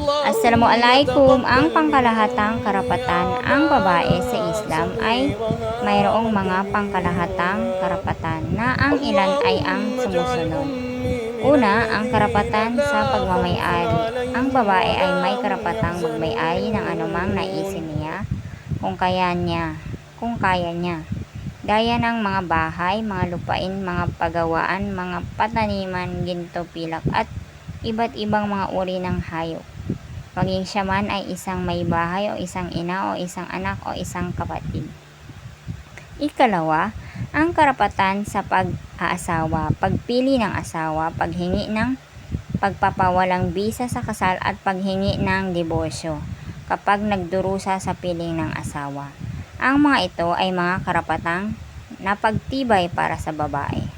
Assalamualaikum. Ang pangkalahatang karapatan ang babae sa Islam ay mayroong mga pangkalahatang karapatan na ang ilan ay ang sumusunod. Una, ang karapatan sa pagmamay-ari. Ang babae ay may karapatang magmay-ari ng anumang naisin niya kung kaya niya. Gaya ng mga bahay, mga lupain, mga pagawaan, mga pataniman, ginto, pilak at iba't ibang mga uri ng hayop. Maging siya man ay isang may bahay o isang ina o isang anak o isang kapatid. Ikalawa, ang karapatan sa pag-aasawa, pagpili ng asawa, paghingi ng pagpapawalang bisa sa kasal at paghingi ng diborsyo kapag nagdurusa sa piling ng asawa. Ang mga ito ay mga karapatang napagtibay para sa babae.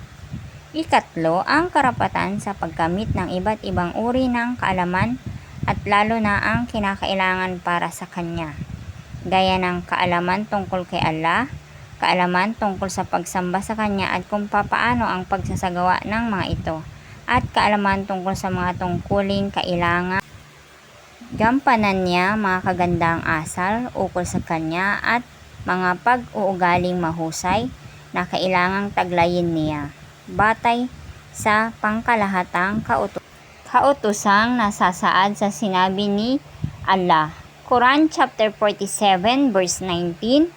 Ikatlo, ang karapatan sa pagkamit ng iba't ibang uri ng kaalaman at lalo na ang kinakailangan para sa kanya, gaya ng kaalaman tungkol kay Allah, kaalaman tungkol sa pagsamba sa kanya at kung papaano ang pagsasagawa ng mga ito, at kaalaman tungkol sa mga tungkuling kailangan gampanan niya, mga kagandang asal ukol sa kanya at mga pag-uugaling mahusay na kailangang taglayin niya batay sa pangkalahatang kautosang nasasaad sa sinabi ni Allah. Quran chapter 47 verse 19.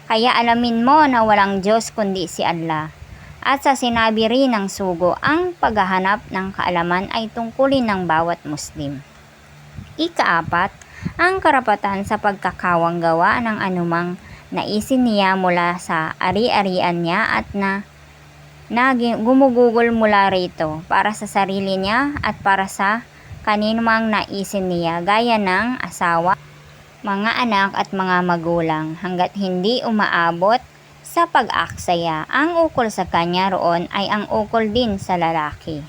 Kaya alamin mo na walang Diyos kundi si Allah. At sa sinabi rin ng sugo, ang paghahanap ng kaalaman ay tungkulin ng bawat Muslim. Ikaapat, ang karapatan sa pagkakawanggawa ng anumang naisin niya mula sa ari-arian niya at na gumugugol mula rito para sa sarili niya at para sa kaninumang naisin niya gaya ng asawa, mga anak at mga magulang hanggat hindi umaabot sa pag-aksaya. Ang ukol sa kanya roon ay ang ukol din sa lalaki.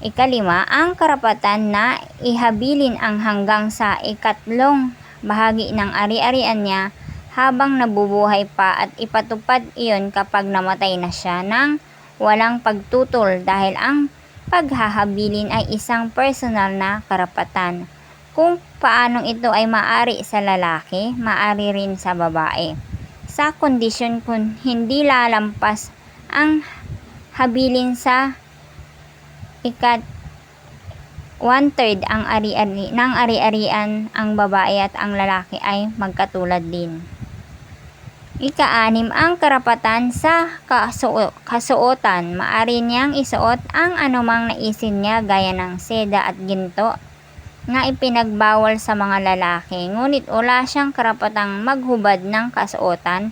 Ikalima, ang karapatan na ihabilin ang hanggang sa ikatlong bahagi ng ari-arian niya habang nabubuhay pa at ipatupad iyon kapag namatay na siya ng walang pagtutol dahil ang paghahabilin ay isang personal na karapatan. Kung paanong ito ay maaari sa lalaki, maaari rin sa babae. Sa kondisyon kung hindi lalampas ang habilin sa one-third ang ari-arian, ang babae at ang lalaki ay magkatulad din. Ika-anim, ang karapatan sa kasuotan. Maaari niyang isuot ang anumang naisin niya gaya ng seda at ginto na ipinagbawal sa mga lalaki. Ngunit wala siyang karapatang maghubad ng kasuotan,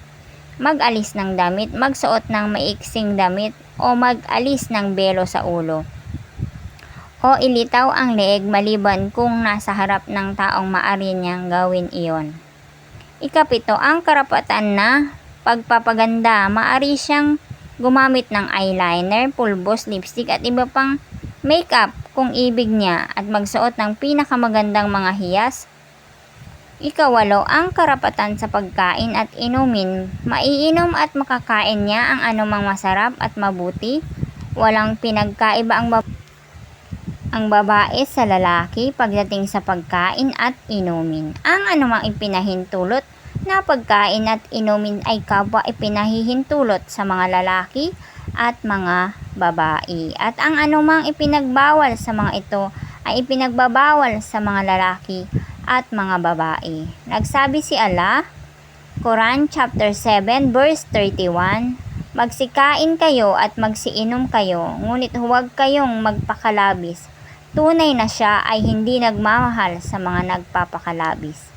mag-alis ng damit, magsuot ng maiksing damit o mag-alis ng belo sa ulo o ilitaw ang leeg maliban kung nasa harap ng taong maaari niyang gawin iyon. Ikapito, ang karapatan na pagpapaganda. Maaari siyang gumamit ng eyeliner, pulbos, lipstick at iba pang makeup kung ibig niya at magsuot ng pinakamagandang mga hiyas. Ikawalo, ang karapatan sa pagkain at inumin. Maiinom at makakain niya ang anumang masarap at mabuti. Walang pinagkaiba ang babae sa lalaki pagdating sa pagkain at inumin. Ang anumang ipinahintulot na pagkain at inumin ay kapwa ipinahihintulot sa mga lalaki at mga babae. At ang anumang ipinagbawal sa mga ito ay ipinagbabawal sa mga lalaki at mga babae. Nagsabi si Allah, Quran chapter 7 verse 31, magsikain kayo at magsiinom kayo, ngunit huwag kayong magpakalabis. Tunay na siya ay hindi nagmamahal sa mga nagpapakalabis.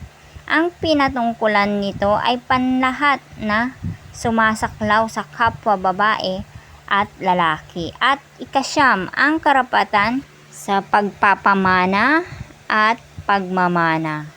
Ang pinatungkulan nito ay panlahat na sumasaklaw sa kapwa babae at lalaki. At ikasyam, ang karapatan sa pagpapamana at pagmamana.